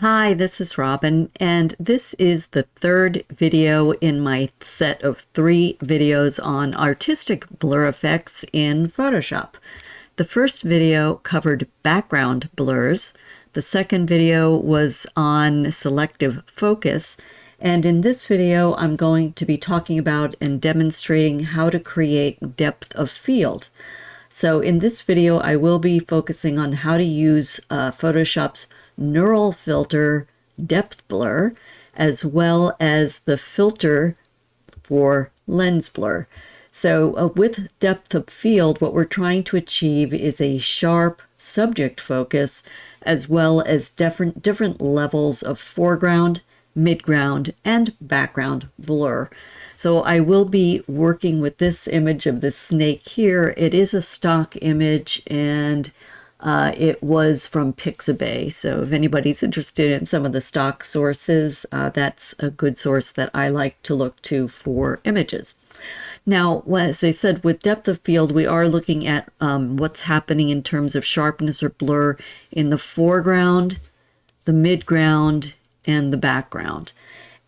Hi, this is Robin, and this is the third video in my set of 3 videos on artistic blur effects in Photoshop. The first video covered background blurs, the second video was on selective focus, and in this video I'm going to be talking about and demonstrating how to create depth of field. So in this video I will be focusing on how to use Photoshop's neural filter depth blur, as well as the filter for lens blur. So with depth of field, what we're trying to achieve is a sharp subject focus, as well as different levels of foreground, midground, and background blur. So I will be working with this image of this snake here. It is a stock image, and it was from Pixabay. So if anybody's interested in some of the stock sources, that's a good source that I like to look to for images. Now, as I said, with depth of field, we are looking at what's happening in terms of sharpness or blur in the foreground, the midground, and the background.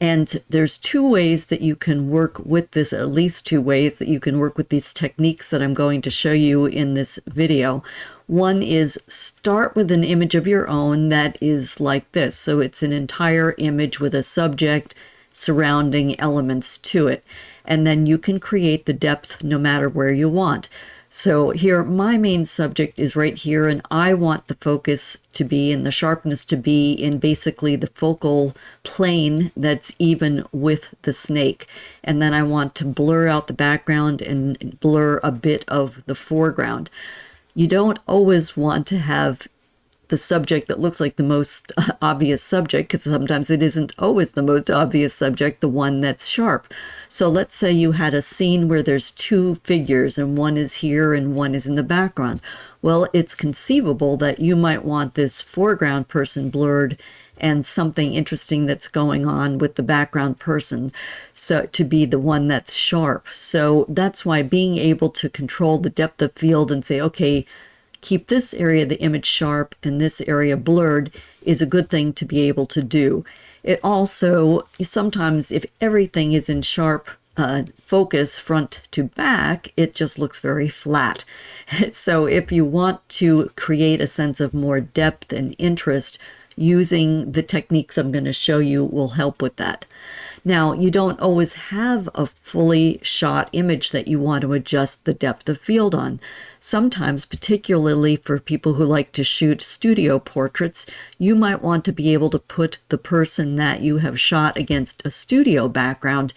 And there's 2 ways that you can work with this, at least 2 ways that you can work with these techniques that I'm going to show you in this video. One is start with an image of your own that is like this. So it's an entire image with a subject surrounding elements to it. And then you can create the depth no matter where you want. So here, my main subject is right here, and I want the focus to be and the sharpness to be in basically the focal plane that's even with the snake. And then I want to blur out the background and blur a bit of the foreground. You don't always want to have the subject that looks like the most obvious subject, because sometimes it isn't always the most obvious subject, the one that's sharp. So let's say you had a scene where there's 2 figures and one is here and one is in the background. Well, it's conceivable that you might want this foreground person blurred and something interesting that's going on with the background person so to be the one that's sharp. So that's why being able to control the depth of field and say, okay, keep this area of the image sharp and this area blurred is a good thing to be able to do. It also, sometimes if everything is in sharp focus front to back, it just looks very flat. So if you want to create a sense of more depth and interest, using the techniques I'm going to show you will help with that. Now, you don't always have a fully shot image that you want to adjust the depth of field on. Sometimes, particularly for people who like to shoot studio portraits, you might want to be able to put the person that you have shot against a studio background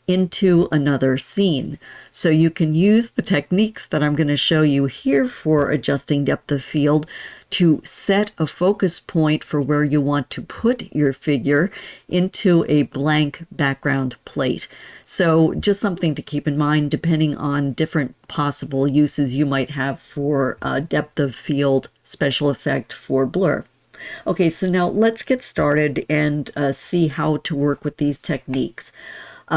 into another scene. So you can use the techniques that I'm going to show you here for adjusting depth of field to set a focus point for where you want to put your figure into a blank background plate. So just something to keep in mind depending on different possible uses you might have for depth of field special effect for blur. Okay, so now let's get started and see how to work with these techniques.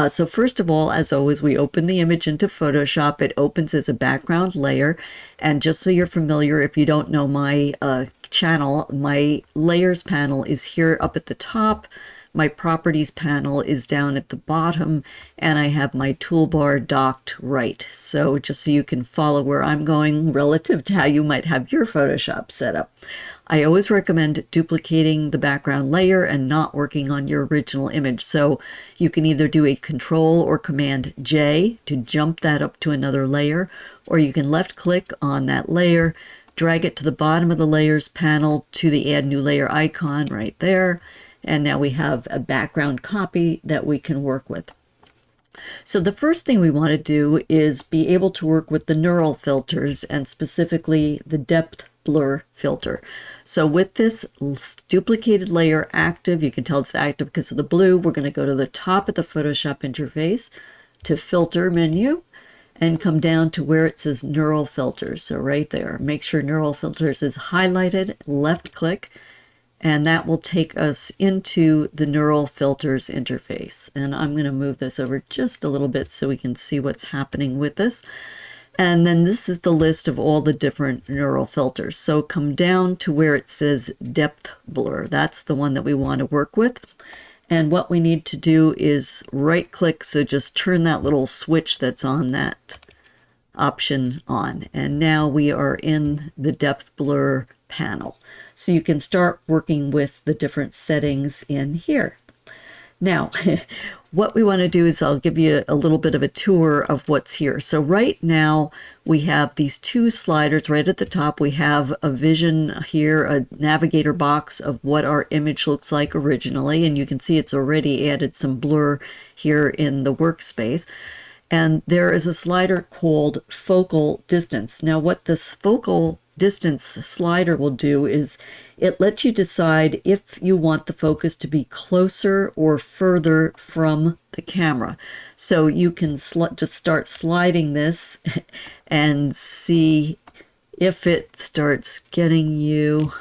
So first of all, as always, we open the image into Photoshop. It opens as a background layer. And just so you're familiar, if you don't know my channel, my layers panel is here up at the top. My properties panel is down at the bottom, and I have my toolbar docked right. So just so you can follow where I'm going relative to how you might have your Photoshop set up. I always recommend duplicating the background layer and not working on your original image. So you can either do a Control or Command J to jump that up to another layer, or you can left click on that layer, drag it to the bottom of the layers panel to the Add New Layer icon right there. And now we have a background copy that we can work with. So the first thing we want to do is be able to work with the neural filters, and specifically the depth blur filter. So with this duplicated layer active, you can tell it's active because of the blue, we're going to go to the top of the Photoshop interface to Filter menu and come down to where it says Neural Filters. So right there, make sure Neural Filters is highlighted, left click, and that will take us into the Neural Filters interface. And I'm going to move this over just a little bit so we can see what's happening with this. And then this is the list of all the different neural filters. So come down to where it says depth blur. That's the one that we want to work with. And what we need to do is right click. So just turn that little switch that's on that option on. And now we are in the depth blur panel. So you can start working with the different settings in here. Now, what we want to do is I'll give you a little bit of a tour of what's here. So right now we have these two sliders right at the top. We have a vision here, a navigator box of what our image looks like originally. And you can see it's already added some blur here in the workspace. And there is a slider called focal distance. Now what this focal distance slider will do is it lets you decide if you want the focus to be closer or further from the camera. So you can just start sliding this and see if it starts getting you.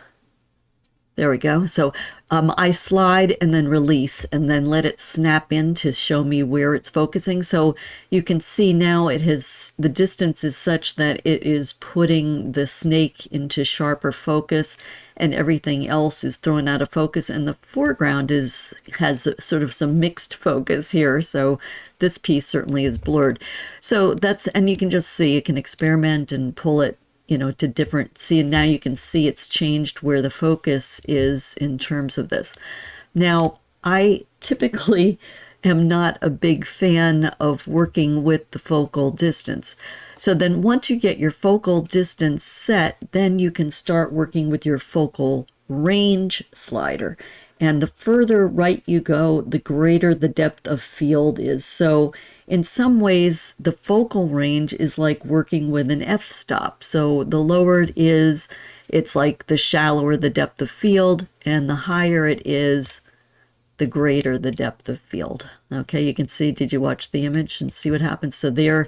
There we go. So I slide and then release and then let it snap in to show me where it's focusing. So you can see now it has, the distance is such that it is putting the snake into sharper focus and everything else is thrown out of focus. And the foreground has sort of some mixed focus here. So this piece certainly is blurred. So that's, and you can just see, you can experiment and pull it, you know, to different, see, and now you can see it's changed where the focus is in terms of this. Now, I typically am not a big fan of working with the focal distance. So then once you get your focal distance set, then you can start working with your focal range slider. And the further right you go, the greater the depth of field is. So in some ways, the focal range is like working with an f-stop. So the lower it is, it's like the shallower the depth of field, and the higher it is, the greater the depth of field. Okay, you can see, did you watch the image and see what happens? So there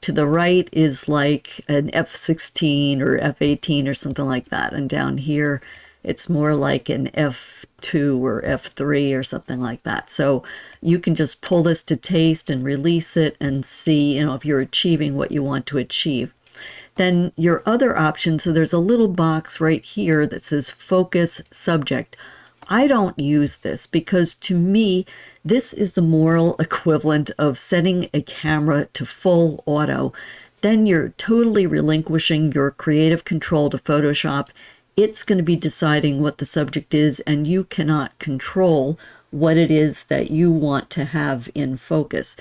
to the right is like an f16 or f18 or something like that. And down here, it's more like an F2 or F3 or something like that. So you can just pull this to taste and release it and see, you know, if you're achieving what you want to achieve. Then your other option, so there's a little box right here that says focus subject. I don't use this because to me, this is the moral equivalent of setting a camera to full auto. Then you're totally relinquishing your creative control to Photoshop. It's going to be deciding what the subject is, and you cannot control what it is that you want to have in focus.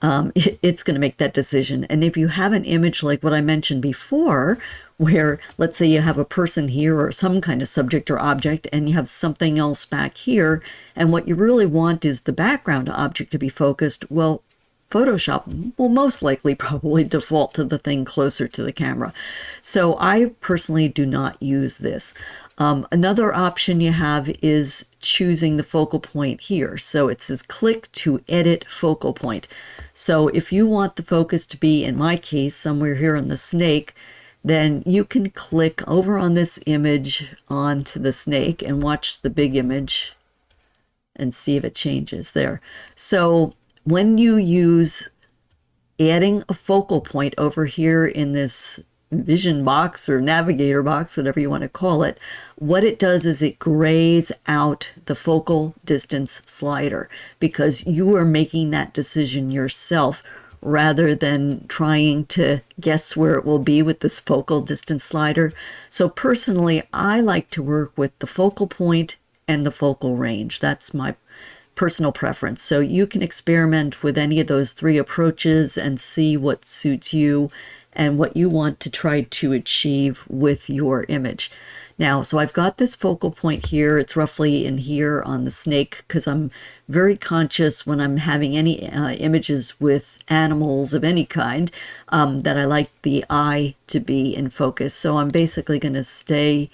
It's going to make that decision. And if you have an image like what I mentioned before, where let's say you have a person here or some kind of subject or object, and you have something else back here, and what you really want is the background object to be focused, well, Photoshop will most likely probably default to the thing closer to the camera. So I personally do not use this. Another option you have is choosing the focal point here. So it says click to edit focal point. So if you want the focus to be, in my case, somewhere here on the snake, then you can click over on this image onto the snake and watch the big image and see if it changes there. So when you use adding a focal point over here in this vision box or navigator box, whatever you want to call it, what it does is it grays out the focal distance slider because you are making that decision yourself rather than trying to guess where it will be with this focal distance slider. So personally, I like to work with the focal point and the focal range. That's my personal preference. So you can experiment with any of those three approaches and see what suits you and what you want to try to achieve with your image. Now, so I've got this focal point here. It's roughly in here on the snake because I'm very conscious when I'm having any images with animals of any kind that I like the eye to be in focus. So I'm basically going to stay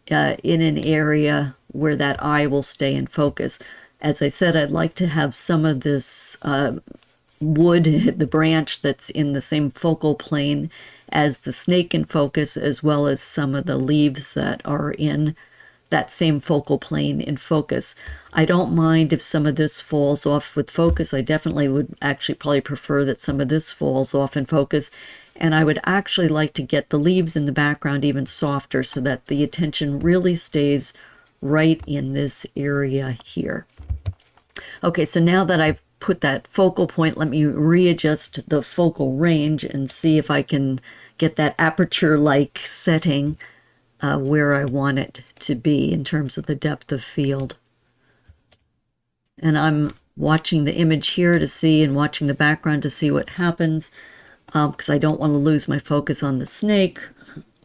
in an area where that eye will stay in focus. As I said, I'd like to have some of this wood, the branch that's in the same focal plane as the snake in focus, as well as some of the leaves that are in that same focal plane in focus. I don't mind if some of this falls off with focus. I definitely would actually probably prefer that some of this falls off in focus. And I would actually like to get the leaves in the background even softer so that the attention really stays right in this area here. Okay, so now that I've put that focal point, let me readjust the focal range and see if I can get that aperture-like setting where I want it to be in terms of the depth of field. And I'm watching the image here to see, and watching the background to see what happens, because I don't want to lose my focus on the snake.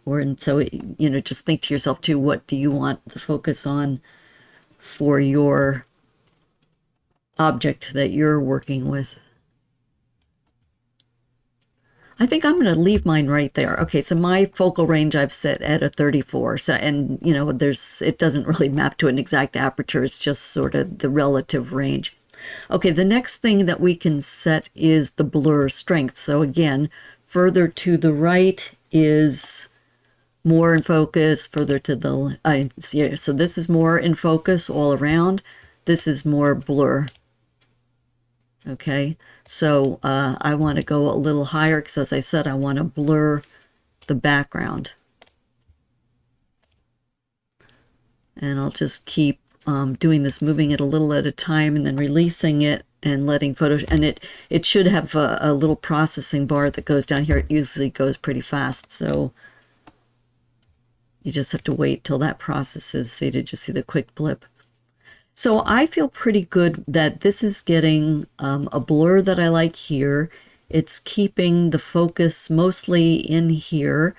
And so, you know, just think to yourself too, what do you want the focus on for your object that you're working with? I think I'm going to leave mine right there. Okay, so my focal range I've set at a 34. So, and you know, it doesn't really map to an exact aperture. It's just sort of the relative range. Okay, the next thing that we can set is the blur strength. So again, further to the right is more in focus, further to the, so this is more in focus all around. This is more blur. Okay, so I want to go a little higher because, as I said, I want to blur the background. And I'll just keep doing this, moving it a little at a time and then releasing it and letting Photoshop, and it should have a little processing bar that goes down here. It usually goes pretty fast, so you just have to wait till that processes. See, did you see the quick blip? So I feel pretty good that this is getting a blur that I like here. It's keeping the focus mostly in here,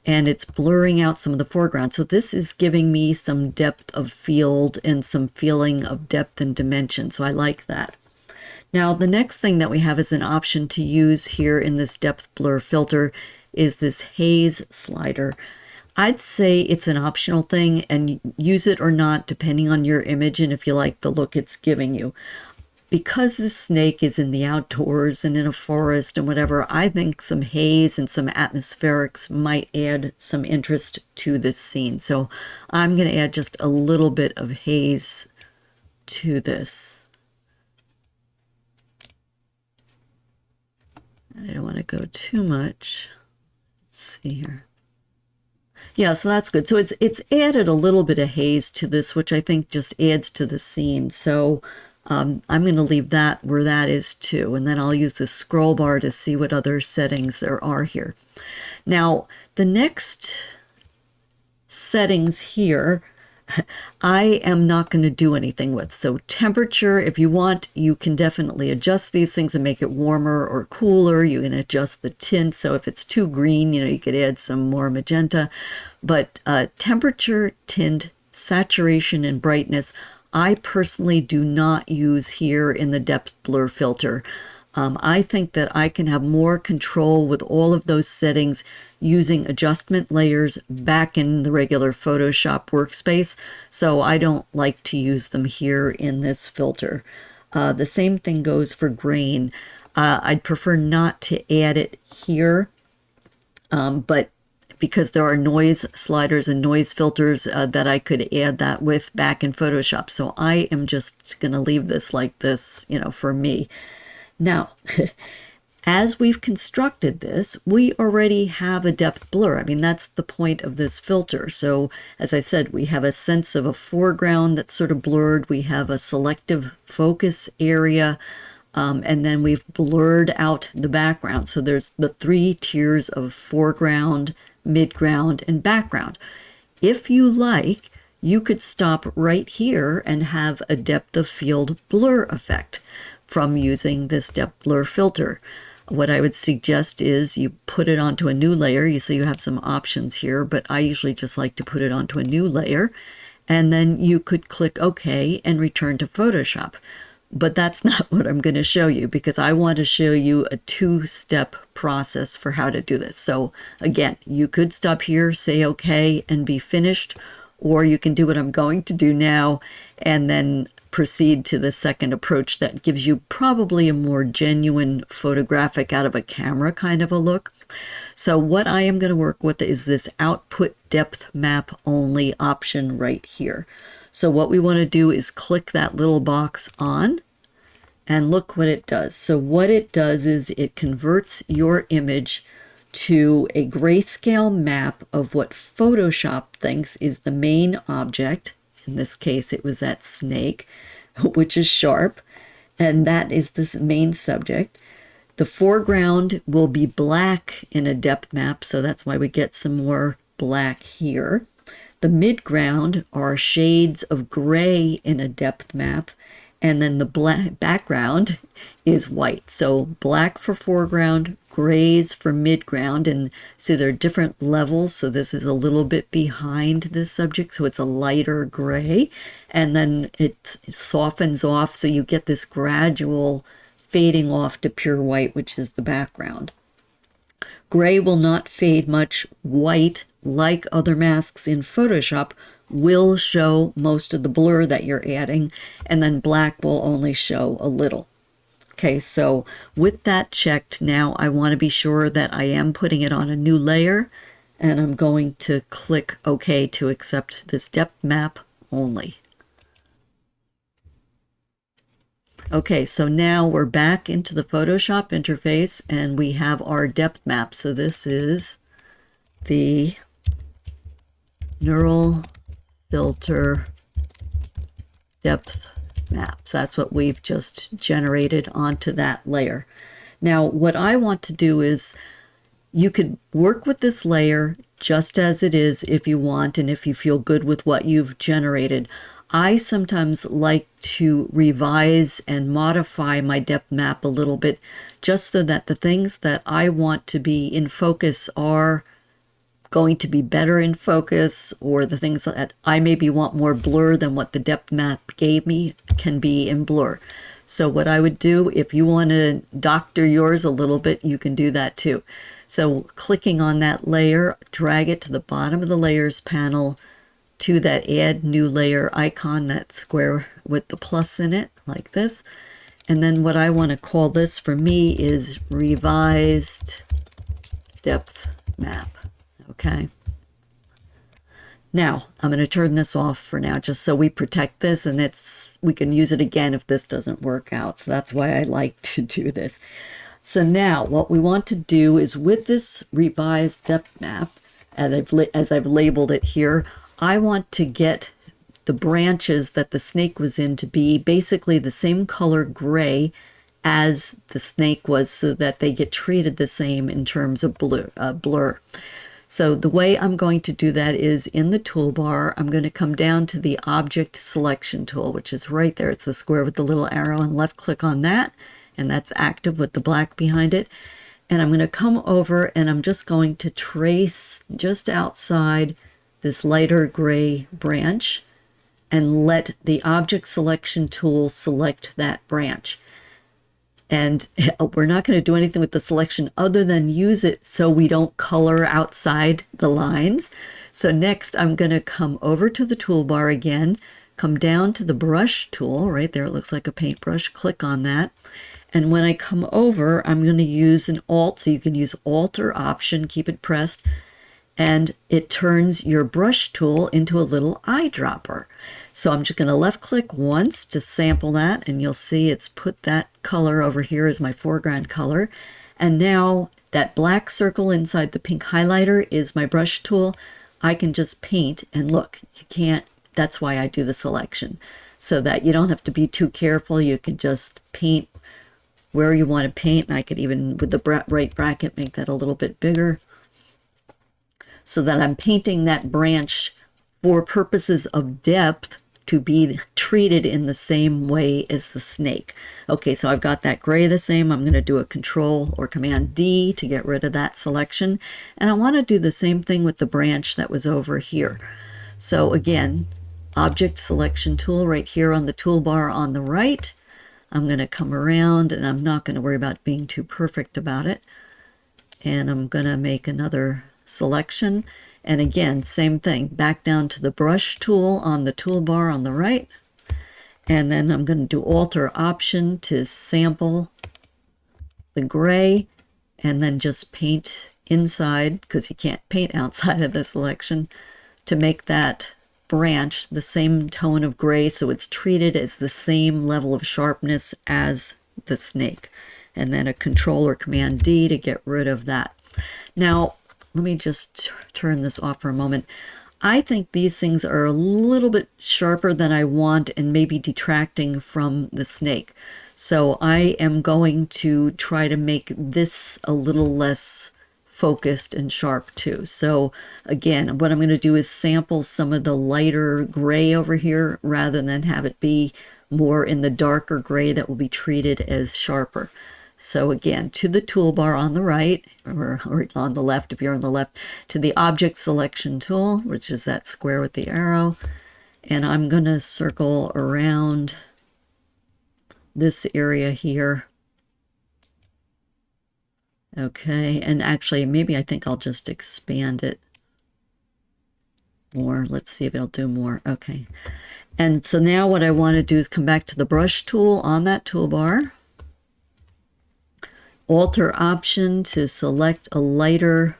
and it's blurring out some of the foreground. So this is giving me some depth of field and some feeling of depth and dimension. So I like that. Now, the next thing that we have as an option to use here in this depth blur filter is this haze slider. I'd say it's an optional thing, and use it or not depending on your image and if you like the look it's giving you. Because this snake is in the outdoors and in a forest and whatever, I think some haze and some atmospherics might add some interest to this scene. So I'm going to add just a little bit of haze to this. I don't want to go too much. Let's see here. Yeah, so that's good. So it's added a little bit of haze to this, which I think just adds to the scene. So I'm going to leave that where that is too. And then I'll use the scroll bar to see what other settings there are here. Now, the next settings here, I am not going to do anything with. So temperature, if you want, you can definitely adjust these things and make it warmer or cooler. You can adjust the tint. So if it's too green, you know, you could add some more magenta. But temperature, tint, saturation, and brightness, I personally do not use here in the depth blur filter. I think that I can have more control with all of those settings using adjustment layers back in the regular Photoshop workspace, so I don't like to use them here in this filter. The same thing goes for grain. I'd prefer not to add it here, but because there are noise sliders and noise filters that I could add that with back in Photoshop. So I am just going to leave this like this, you know, for me. Now, as we've constructed this, we already have a depth blur. I mean, that's the point of this filter. So, as I said, we have a sense of a foreground that's sort of blurred. We have a selective focus area, and then we've blurred out the background. So there's the 3 tiers of foreground, midground, and background. If you like, you could stop right here and have a depth of field blur effect from using this depth blur filter. What I would suggest is you put it onto a new layer. So you have some options here, but I usually just like to put it onto a new layer, and then you could click OK and return to Photoshop. But that's not what I'm going to show you, because I want to show you a 2-step process for how to do this. So again, you could stop here, say OK, and be finished, or you can do what I'm going to do now and then proceed to the second approach that gives you probably a more genuine photographic out of a camera kind of a look. So what I am going to work with is this output depth map only option right here. So what we want to do is click that little box on, and look what it does. So what it does is it converts your image to a grayscale map of what Photoshop thinks is the main object. In this case, it was that snake, which is sharp, and that is this main subject. The foreground will be black in a depth map, so that's why we get some more black here. The midground are shades of gray in a depth map, and then the black background is white. So black for foreground, grays for midground, and so there are different levels. So this is a little bit behind this subject, so it's a lighter gray, and then it softens off, so you get this gradual fading off to pure white, which is the background. Gray will not fade much. White, like other masks in Photoshop, will show most of the blur that you're adding, and then black will only show a little. Okay, so with that checked, now I want to be sure that I am putting it on a new layer, and I'm going to click OK to accept this depth map only. Okay, so now we're back into the Photoshop interface, and we have our depth map. So this is the neural filter depth map. So that's what we've just generated onto that layer. Now, what I want to do is, you could work with this layer just as it is if you want, and if you feel good with what you've generated. I sometimes like to revise and modify my depth map a little bit, just so that the things that I want to be in focus are going to be better in focus, or the things that I maybe want more blur than what the depth map gave me can be in blur. So what I would do, if you want to doctor yours a little bit, you can do that too. So clicking on that layer, drag it to the bottom of the layers panel, to that add new layer icon, that square with the plus in it, like this. And then what I want to call this for me is revised depth map. Okay. Now I'm going to turn this off for now, just so we protect this, and we can use it again if this doesn't work out. So that's why I like to do this. So now what we want to do is, with this revised depth map, as I've labeled it here, I want to get the branches that the snake was in to be basically the same color gray as the snake was, so that they get treated the same in terms of blur. So the way I'm going to do that is, in the toolbar, I'm going to come down to the object selection tool, which is right there. It's the square with the little arrow, and left click on that, and that's active with the black behind it. And I'm going to come over, and I'm just going to trace just outside this lighter gray branch, and let the object selection tool select that branch. And we're not going to do anything with the selection other than use it so we don't color outside the lines. So next I'm going to come over to the toolbar again, come down to the brush tool, right there, it looks like a paintbrush, click on that. And when I come over, I'm going to use an Alt, so you can use Alt or Option, keep it pressed, and it turns your brush tool into a little eyedropper. So I'm just going to left click once to sample that, and you'll see it's put that color over here as my foreground color. And now that black circle inside the pink highlighter is my brush tool. I can just paint, and look, you can't, that's why I do the selection, so that you don't have to be too careful. You can just paint where you want to paint, and I could even, with the right bracket, make that a little bit bigger, so that I'm painting that branch for purposes of depth to be treated in the same way as the snake. Okay, so I've got that gray the same. I'm going to do a Control or Command D to get rid of that selection. And I want to do the same thing with the branch that was over here. So again, Object Selection Tool right here on the toolbar on the right. I'm going to come around, and I'm not going to worry about being too perfect about it. And I'm going to make another selection, and again, same thing, back down to the brush tool on the toolbar on the right, and then I'm going to do Alt or Option to sample the gray, and then just paint inside, because you can't paint outside of the selection, to make that branch the same tone of gray, so it's treated as the same level of sharpness as the snake. And then a Control or Command D to get rid of that. Now, let me just turn this off for a moment. I think these things are a little bit sharper than I want and maybe detracting from the snake. So I am going to try to make this a little less focused and sharp too. So again, what I'm going to do is sample some of the lighter gray over here rather than have it be more in the darker gray that will be treated as sharper. So again, to the toolbar on the right, or on the left if you're on the left, to the object selection tool, which is that square with the arrow. And I'm going to circle around this area here. Okay, and actually, maybe I think I'll just expand it more. Let's see if it'll do more. Okay. And so now what I want to do is come back to the brush tool on that toolbar. Alter option to select a lighter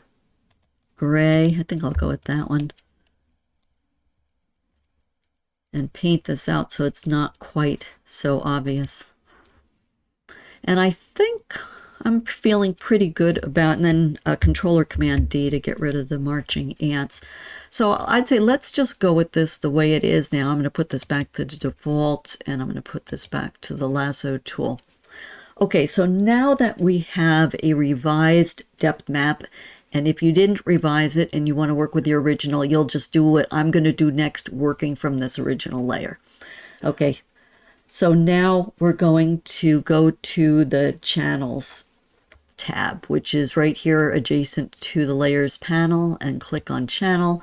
gray. I think I'll go with that one. And paint this out so it's not quite so obvious. And I think I'm feeling pretty good about, and then Controller Command D to get rid of the marching ants. So I'd say let's just go with this the way it is now. I'm going to put this back to the default, and I'm going to put this back to the lasso tool. Okay, so now that we have a revised depth map, and if you didn't revise it and you want to work with the original, you'll just do what I'm going to do next, working from this original layer. Okay, so now we're going to go to the Channels tab, which is right here adjacent to the Layers panel, and click on Channel.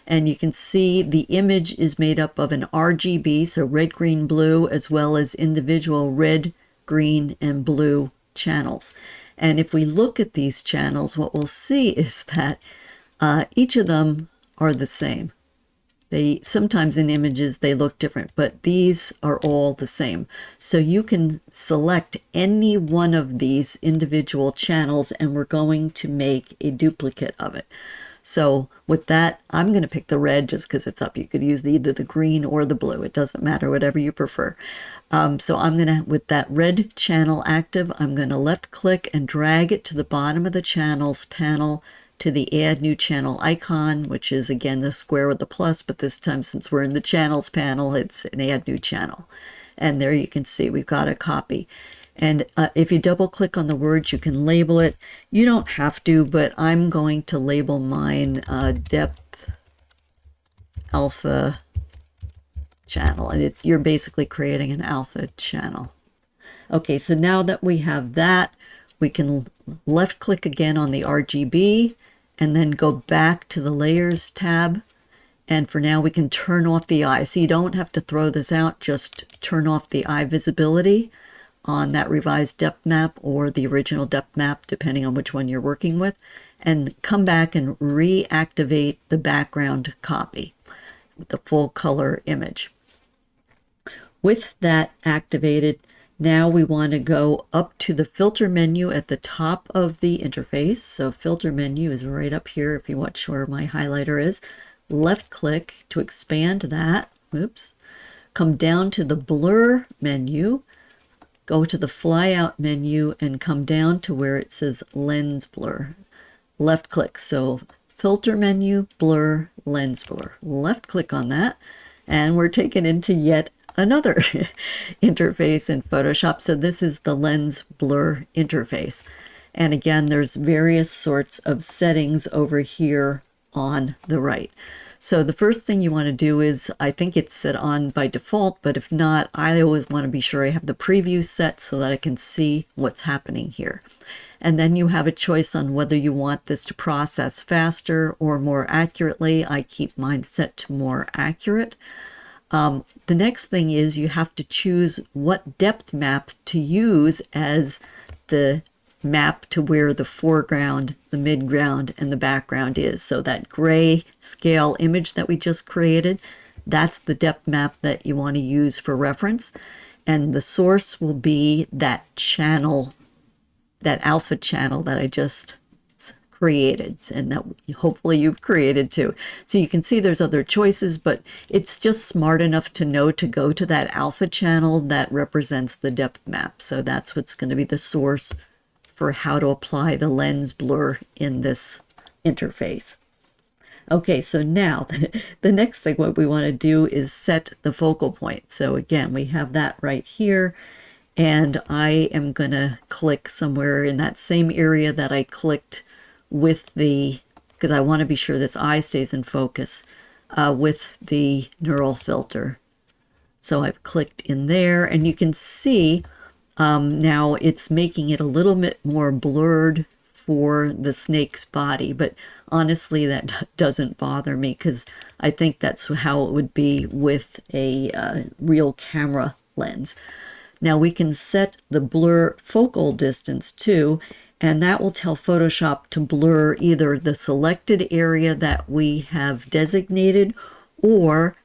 And you can see the image is made up of an RGB, so red, green, blue, as well as individual red, green, and blue channels. And if we look at these channels, what we'll see is that each of them are the same. They sometimes in images they look different, but these are all the same. So you can select any one of these individual channels, and we're going to make a duplicate of it. So with that, I'm going to pick the red just because it's up. You could use either the green or the blue. It doesn't matter, whatever you prefer. So I'm going to, with that red channel active, I'm going to left click and drag it to the bottom of the channels panel to the add new channel icon, which is again the square with the plus, but this time since we're in the channels panel, it's an add new channel. And there you can see we've got a copy. And if you double click on the words, you can label it. You don't have to, but I'm going to label mine depth alpha channel. And you're basically creating an alpha channel. Okay, so now that we have that, we can left click again on the RGB and then go back to the Layers tab. And for now, we can turn off the eye. So you don't have to throw this out, just turn off the eye visibility on that revised depth map or the original depth map, depending on which one you're working with, and come back and reactivate the background copy with the full color image. With that activated, now we want to go up to the filter menu at the top of the interface. So filter menu is right up here if you watch where my highlighter is. Left click to expand that. Oops. Come down to the blur menu. Go to the flyout menu and come down to where it says lens blur. Left click. So filter menu, blur, lens blur. Left click on that. And we're taken into yet another interface in Photoshop. So this is the lens blur interface. And again, there's various sorts of settings over here on the right. So the first thing you want to do is, I think it's set on by default, but if not, I always want to be sure I have the preview set so that I can see what's happening here. And then you have a choice on whether you want this to process faster or more accurately. I keep mine set to more accurate. The next thing is you have to choose what depth map to use as the map to where the foreground, the midground, and the background is. So that gray scale image that we just created, that's the depth map that you want to use for reference. And the source will be that channel, that alpha channel that I just created, and that hopefully you've created too. So you can see there's other choices, but it's just smart enough to know to go to that alpha channel that represents the depth map. So that's what's going to be the source for how to apply the lens blur in this interface. Okay, so now the next thing what we want to do is set the focal point. So again, we have that right here, and I am going to click somewhere in that same area that I clicked with the, because I want to be sure this eye stays in focus, with the neural filter. So I've clicked in there, and you can see now it's making it a little bit more blurred for the snake's body, but honestly that doesn't bother me because I think that's how it would be with a real camera lens. Now we can set the blur focal distance too, and that will tell Photoshop to blur either the selected area that we have designated, or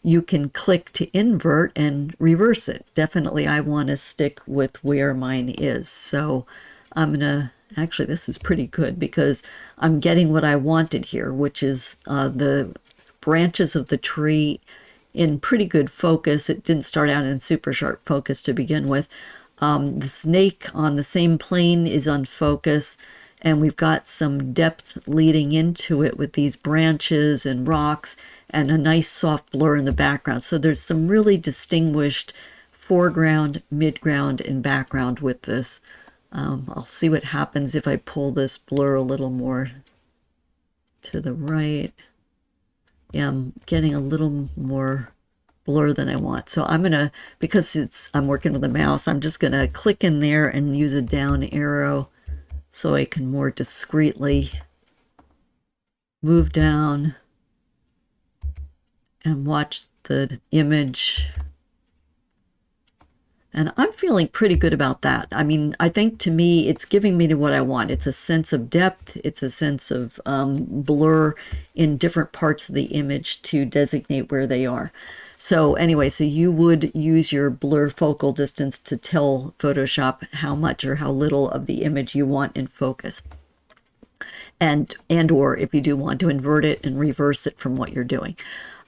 you can click to invert and reverse it. Definitely I want to stick with where mine is. So I'm gonna, actually this is pretty good because I'm getting what I wanted here, which is the branches of the tree in pretty good focus. It didn't start out in super sharp focus to begin with. The snake on the same plane is on focus, and we've got some depth leading into it with these branches and rocks and a nice soft blur in the background. So there's some really distinguished foreground, midground, and background with this. I'll see what happens if I pull this blur a little more to the right. Yeah, I'm getting a little more blur than I want. So I'm gonna, because I'm working with a mouse, I'm just gonna click in there and use a down arrow so I can more discreetly move down and watch the image. And I'm feeling pretty good about that. I mean, I think to me, it's giving me what I want. It's a sense of depth. It's a sense of blur in different parts of the image to designate where they are. So anyway, so you would use your blur focal distance to tell Photoshop how much or how little of the image you want in focus. And or if you do want to invert it and reverse it from what you're doing.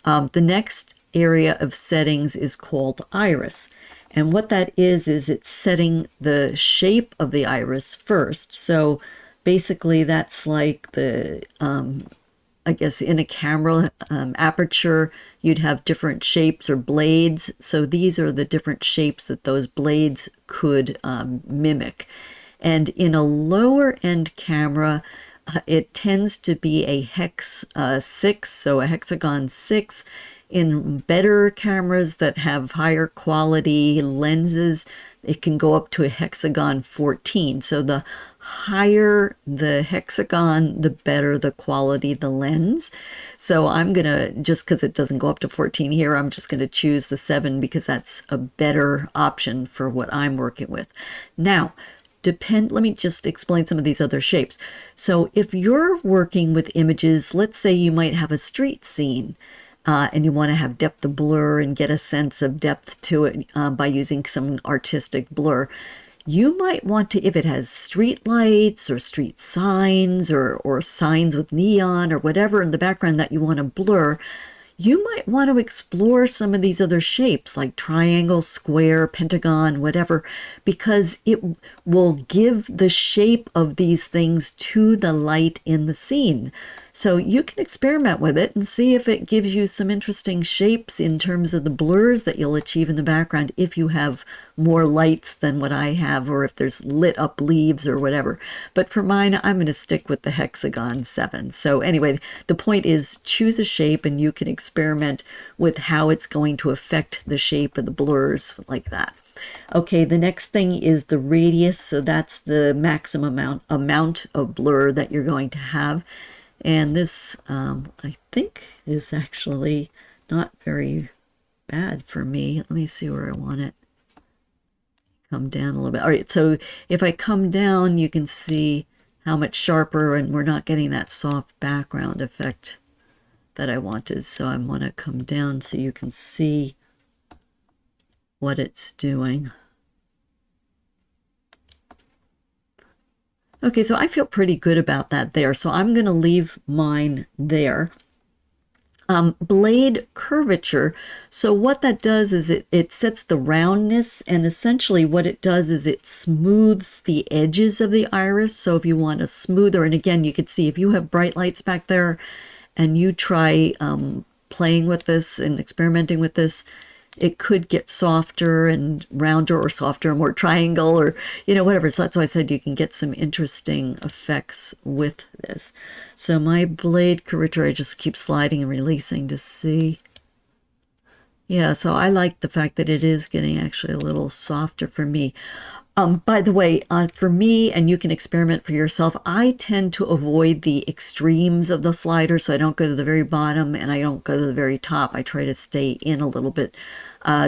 The next area of settings is called iris. And what that is it's setting the shape of the iris first. So basically that's like the, I guess in a camera aperture, you'd have different shapes or blades. So these are the different shapes that those blades could mimic. And in a lower end camera, it tends to be a hex 6, so a hexagon 6. In better cameras that have higher quality lenses, it can go up to a hexagon 14. So the higher the hexagon, the better the quality the lens. So I'm gonna, just because it doesn't go up to 14 here, I'm just gonna choose the 7 because that's a better option for what I'm working with. Now, let me just explain some of these other shapes. So if you're working with images, let's say you might have a street scene, and you want to have depth of blur and get a sense of depth to it by using some artistic blur. You might want to, if it has street lights or street signs or signs with neon or whatever in the background that you want to blur, you might want to explore some of these other shapes like triangle, square, pentagon, whatever, because it will give the shape of these things to the light in the scene. So you can experiment with it and see if it gives you some interesting shapes in terms of the blurs that you'll achieve in the background if you have more lights than what I have, or if there's lit up leaves or whatever. But for mine, I'm going to stick with the hexagon 7. So anyway, the point is choose a shape and you can experiment with how it's going to affect the shape of the blurs like that. Okay, the next thing is the radius. So that's the maximum amount of blur that you're going to have. And this, I think, is actually not very bad for me. Let me see where I want it. Come down a little bit. All right, so if I come down, you can see how much sharper, and we're not getting that soft background effect that I wanted. So I want to come down so you can see what it's doing. Okay, so I feel pretty good about that there. So I'm going to leave mine there. Blade curvature. So what that does is it sets the roundness, and essentially what it does is it smooths the edges of the iris. So if you want a smoother, and again, you can see if you have bright lights back there and you try playing with this and experimenting with this, it could get softer and rounder, or softer and more triangle, or whatever. So that's why I said you can get some interesting effects with this. So my blade curvature, I just keep sliding and releasing to see. Yeah, so I like the fact that it is getting actually a little softer for me. By the way, for me, and you can experiment for yourself, I tend to avoid the extremes of the slider, so I don't go to the very bottom and I don't go to the very top. I try to stay in a little bit,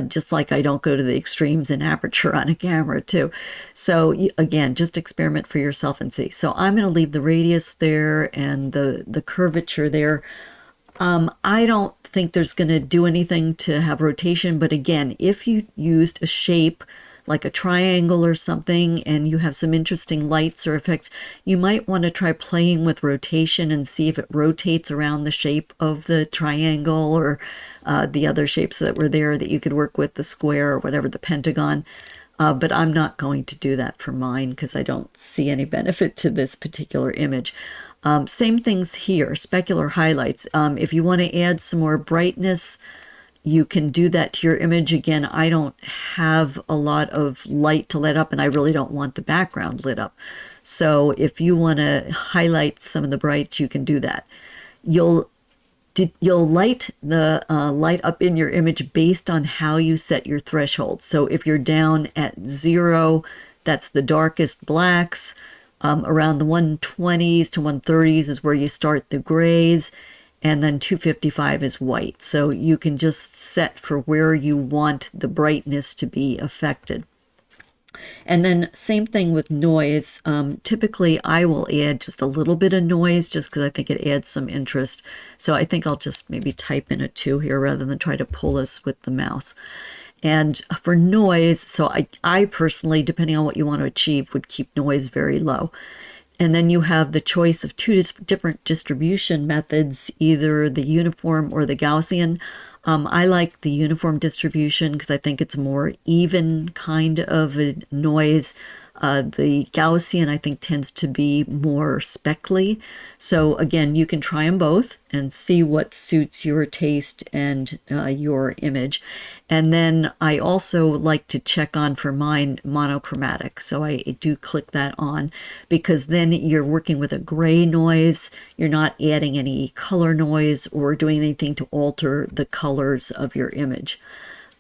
just like I don't go to the extremes in aperture on a camera too. So again, just experiment for yourself and see. So I'm going to leave the radius there and the curvature there. I don't think there's going to do anything to have rotation, but again, if you used a shape like a triangle or something, and you have some interesting lights or effects, you might want to try playing with rotation and see if it rotates around the shape of the triangle, or the other shapes that were there that you could work with, the square or whatever, the pentagon. But I'm not going to do that for mine because I don't see any benefit to this particular image. Same things here, specular highlights. If you want to add some more brightness, you can do that to your image. Again, I don't have a lot of light to let up, and I really don't want the background lit up. So if you want to highlight some of the brights, you can do that. You'll light the light up in your image based on how you set your threshold. So if you're down at 0, that's the darkest blacks. Around the 120s to 130s is where you start the grays. And then 255 is white. So you can just set for where you want the brightness to be affected. And then same thing with noise. Typically I will add just a little bit of noise just because I think it adds some interest. So I think I'll just maybe type in a 2 here rather than try to pull this with the mouse. And for noise, so I personally, depending on what you want to achieve, would keep noise very low. And then you have the choice of 2 different distribution methods, either the uniform or the Gaussian. I like the uniform distribution because I think it's more even kind of a noise. The Gaussian, I think, tends to be more speckly. So again, you can try them both and see what suits your taste and your image. And then I also like to check on, for mine, monochromatic. So I do click that on because then you're working with a gray noise. You're not adding any color noise or doing anything to alter the colors of your image.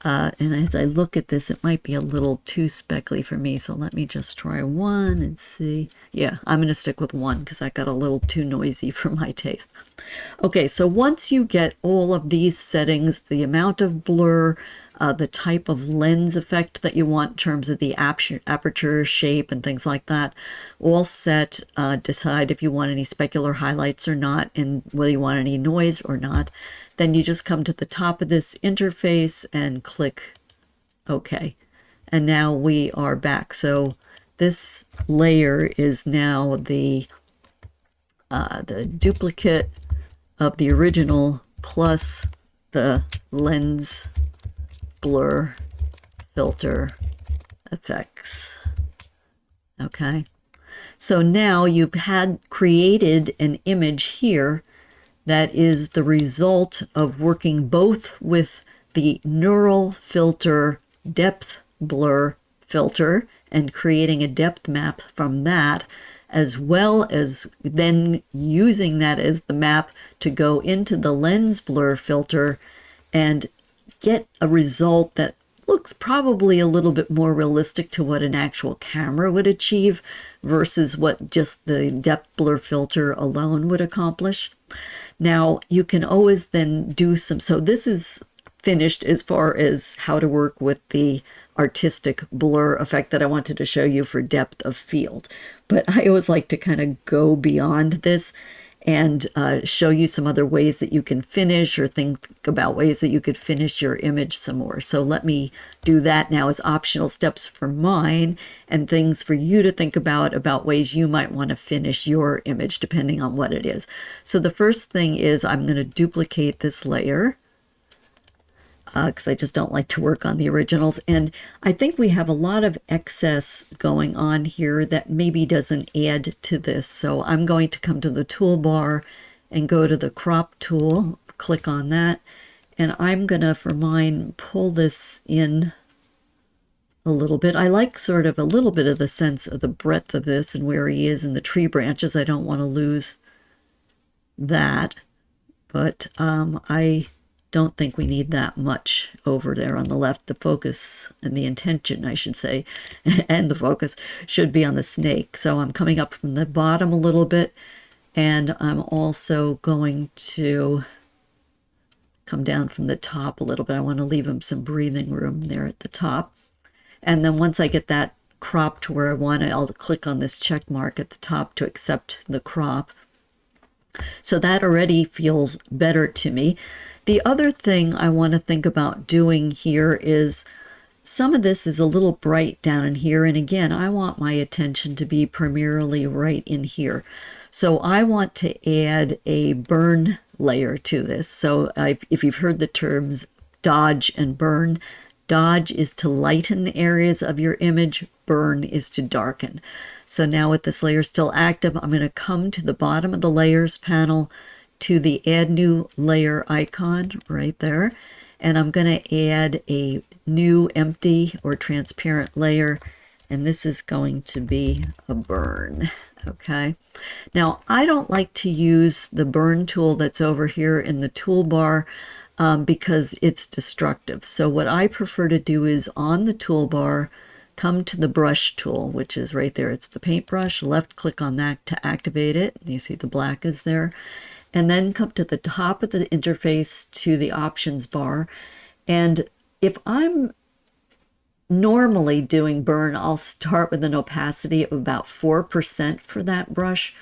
And as I look at this, it might be a little too speckly for me. So let me just try 1 and see. Yeah, I'm going to stick with 1 because that got a little too noisy for my taste. Okay, so once you get all of these settings, the amount of blur, the type of lens effect that you want in terms of the aperture shape and things like that, all set, decide if you want any specular highlights or not, and whether you want any noise or not. Then you just come to the top of this interface and click OK. And now we are back. So this layer is now the duplicate of the original plus the lens blur filter effects. Okay. So now you've created an image here that is the result of working both with the neural filter depth blur filter and creating a depth map from that, as well as then using that as the map to go into the lens blur filter and get a result that looks probably a little bit more realistic to what an actual camera would achieve versus what just the depth blur filter alone would accomplish. Now, you can always then do so this is finished as far as how to work with the artistic blur effect that I wanted to show you for depth of field. But I always like to kind of go beyond this. and show you some other ways that you can finish, or think about ways that you could finish your image some more. So let me do that now as optional steps for mine, and things for you to think about ways you might want to finish your image depending on what it is. So the first thing is I'm going to duplicate this layer, because I just don't like to work on the originals. And I think we have a lot of excess going on here that maybe doesn't add to this. So I'm going to come to the toolbar and go to the crop tool, click on that. And I'm gonna, for mine, pull this in a little bit. I like sort of a little bit of the sense of the breadth of this and where he is in the tree branches. I don't want to lose that, but I don't think we need that much over there on the left. The focus and the intention, I should say, and the focus should be on the snake. So I'm coming up from the bottom a little bit, and I'm also going to come down from the top a little bit. I want to leave him some breathing room there at the top. And then once I get that crop to where I want it, I'll click on this check mark at the top to accept the crop. So that already feels better to me. The other thing I want to think about doing here is some of this is a little bright down in here. And again, I want my attention to be primarily right in here. So I want to add a burn layer to this. So if you've heard the terms dodge and burn, dodge is to lighten areas of your image, burn is to darken. So now with this layer still active, I'm going to come to the bottom of the layers panel to the add new layer icon right there, and I'm going to add a new empty or transparent layer, and this is going to be a burn. Okay, now I don't like to use the burn tool that's over here in the toolbar because it's destructive. So what I prefer to do is on the toolbar, come to the brush tool, which is right there. It's the paintbrush. Left click on that to activate it. You see the black is there. And then come to the top of the interface to the options bar. And if I'm normally doing burn, I'll start with an opacity of about 4% for that brush.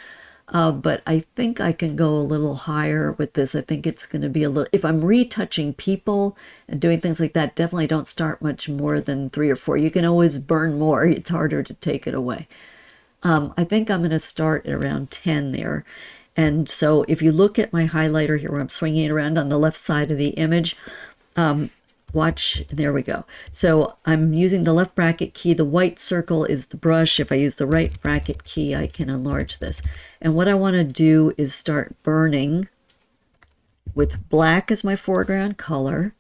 But I think I can go a little higher with this. I think it's going to be a little, if I'm retouching people and doing things like that, definitely don't start much more than 3 or 4. You can always burn more. It's harder to take it away. I think I'm going to start at around 10 there. And so if you look at my highlighter here where I'm swinging it around on the left side of the image, watch, there we go. So I'm using the left bracket key. The white circle is the brush. If I use the right bracket key, I can enlarge this. And what I want to do is start burning with black as my foreground color,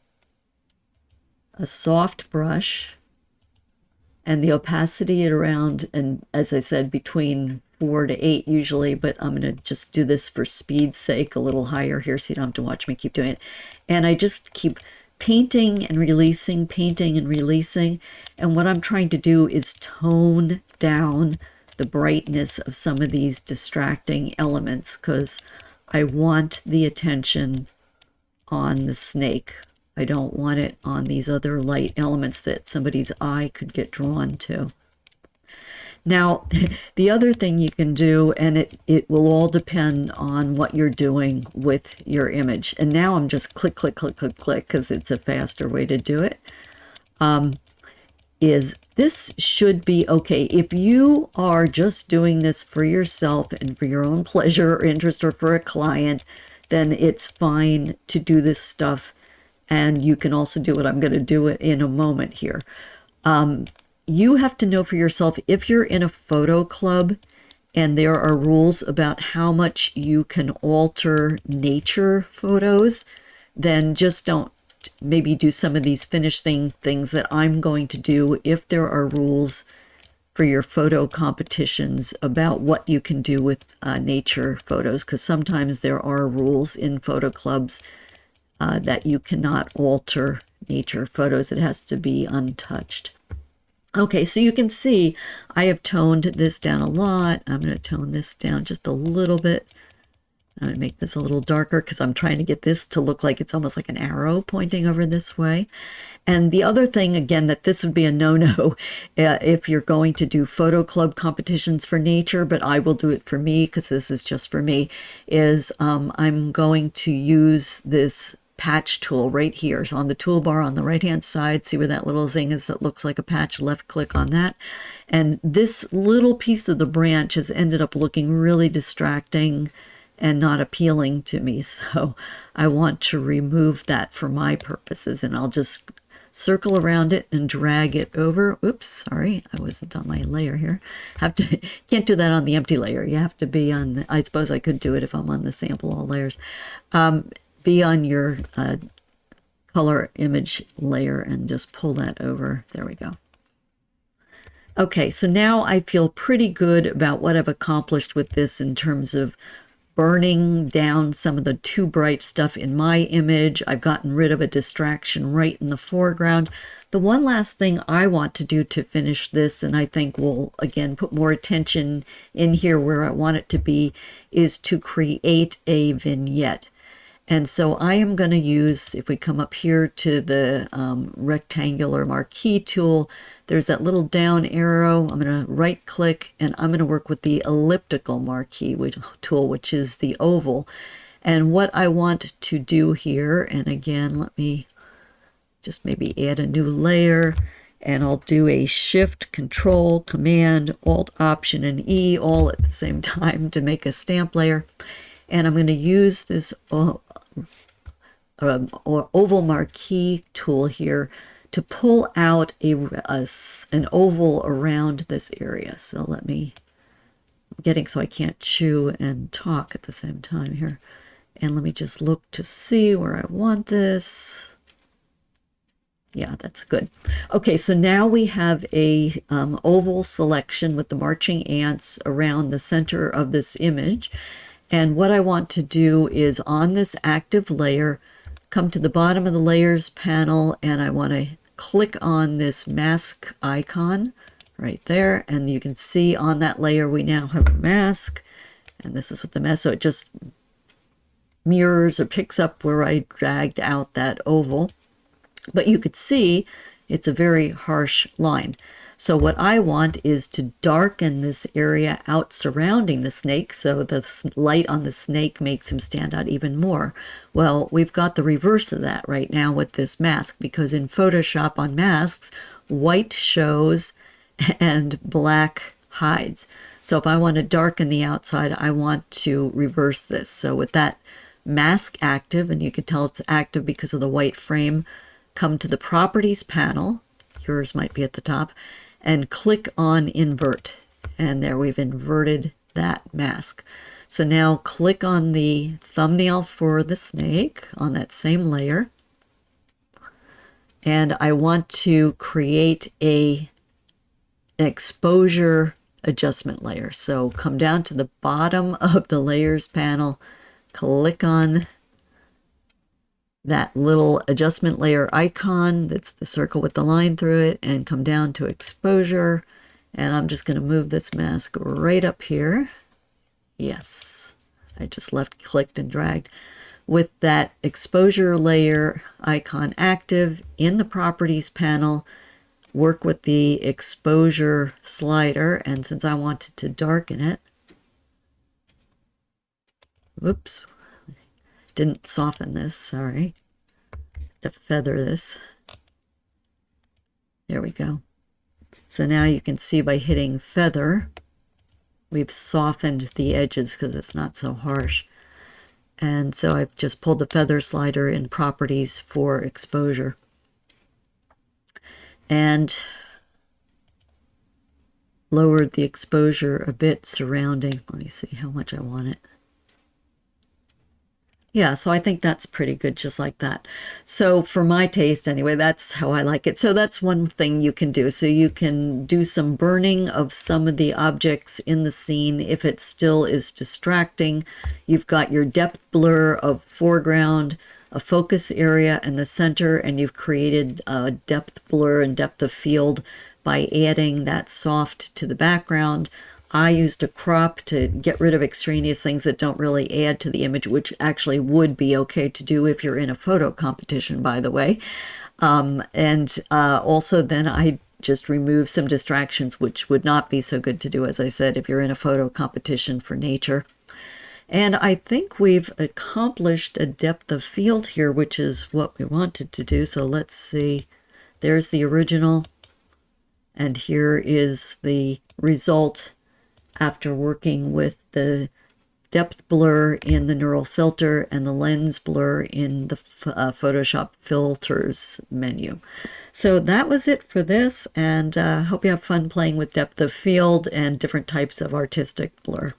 a soft brush, and the opacity at around, and as I said, between 4 to 8 usually, but I'm going to just do this for speed's sake a little higher here so you don't have to watch me keep doing it. And I just keep painting and releasing, painting and releasing. And what I'm trying to do is tone down the brightness of some of these distracting elements because I want the attention on the snake. I don't want it on these other light elements that somebody's eye could get drawn to. Now, the other thing you can do, and it will all depend on what you're doing with your image. And now I'm just click, click, click, click, click, because it's a faster way to do it. Is this should be okay. If you are just doing this for yourself and for your own pleasure or interest or for a client, then it's fine to do this stuff. And you can also do what I'm going to do it in a moment here. You have to know for yourself if you're in a photo club and there are rules about how much you can alter nature photos, then just don't maybe do some of these finished things that I'm going to do if there are rules for your photo competitions about what you can do with nature photos, because sometimes there are rules in photo clubs that you cannot alter nature photos. It has to be untouched. Okay, so you can see I have toned this down a lot. I'm going to tone this down just a little bit. I'm going to make this a little darker because I'm trying to get this to look like it's almost like an arrow pointing over this way. And the other thing, again, that this would be a no-no if you're going to do photo club competitions for nature, but I will do it for me because this is just for me, is I'm going to use this patch tool right here. So on the toolbar on the right-hand side, see where that little thing is that looks like a patch? Left click on that. And this little piece of the branch has ended up looking really distracting and not appealing to me. So I want to remove that for my purposes, and I'll just circle around it and drag it over. Oops, sorry, I wasn't on my layer here. Can't do that on the empty layer. You have to be on the, I suppose I could do it if I'm on the sample all layers. Be on your color image layer and just pull that over. There we go. Okay, so now I feel pretty good about what I've accomplished with this in terms of burning down some of the too bright stuff in my image. I've gotten rid of a distraction right in the foreground. The one last thing I want to do to finish this, and I think will again put more attention in here where I want it to be, is to create a vignette. And so I am going to use, if we come up here to the rectangular marquee tool, there's that little down arrow. I'm going to right click and I'm going to work with the elliptical marquee tool, which is the oval. And what I want to do here, and again, let me just maybe add a new layer, and I'll do a Shift, Control, Command, Alt, Option, and E all at the same time to make a stamp layer. And I'm going to use this oval marquee tool here to pull out an oval around this area. So let me, I'm getting so I can't chew and talk at the same time here. And let me just look to see where I want this. Yeah, that's good. Okay, so now we have a oval selection with the marching ants around the center of this image. And what I want to do is on this active layer, come to the bottom of the layers panel, and I want to click on this mask icon right there. And you can see on that layer, we now have a mask. And this is what the mask, so it just mirrors or picks up where I dragged out that oval. But you could see it's a very harsh line. So what I want is to darken this area out surrounding the snake so the light on the snake makes him stand out even more. Well, we've got the reverse of that right now with this mask, because in Photoshop on masks, white shows and black hides. So if I want to darken the outside, I want to reverse this. So with that mask active, and you can tell it's active because of the white frame, come to the Properties panel, yours might be at the top, and click on Invert. And there we've inverted that mask. So now click on the thumbnail for the snake on that same layer. And I want to create an exposure adjustment layer. So come down to the bottom of the layers panel, click on that little adjustment layer icon, that's the circle with the line through it, and come down to exposure. And I'm just going to move this mask right up here. Yes, I just left clicked and dragged. With that exposure layer icon active in the Properties panel, work with the exposure slider, and since I wanted to darken it, whoops, didn't soften this, sorry. To feather this. There we go. So now you can see by hitting feather, we've softened the edges because it's not so harsh. And so I've just pulled the feather slider in Properties for exposure. And lowered the exposure a bit surrounding. Let me see how much I want it. Yeah, so I think that's pretty good just like that. So for my taste anyway, that's how I like it. So that's one thing you can do. So you can do some burning of some of the objects in the scene if it still is distracting. You've got your depth blur of foreground, a focus area in the center, and you've created a depth blur and depth of field by adding that soft to the background. I used a crop to get rid of extraneous things that don't really add to the image, which actually would be okay to do if you're in a photo competition, by the way. Also then I just remove some distractions, which would not be so good to do, as I said, if you're in a photo competition for nature. And I think we've accomplished a depth of field here, which is what we wanted to do. So let's see. There's the original, and here is the result after working with the depth blur in the neural filter and the lens blur in the Photoshop filters menu. So that was it for this, and hope you have fun playing with depth of field and different types of artistic blur.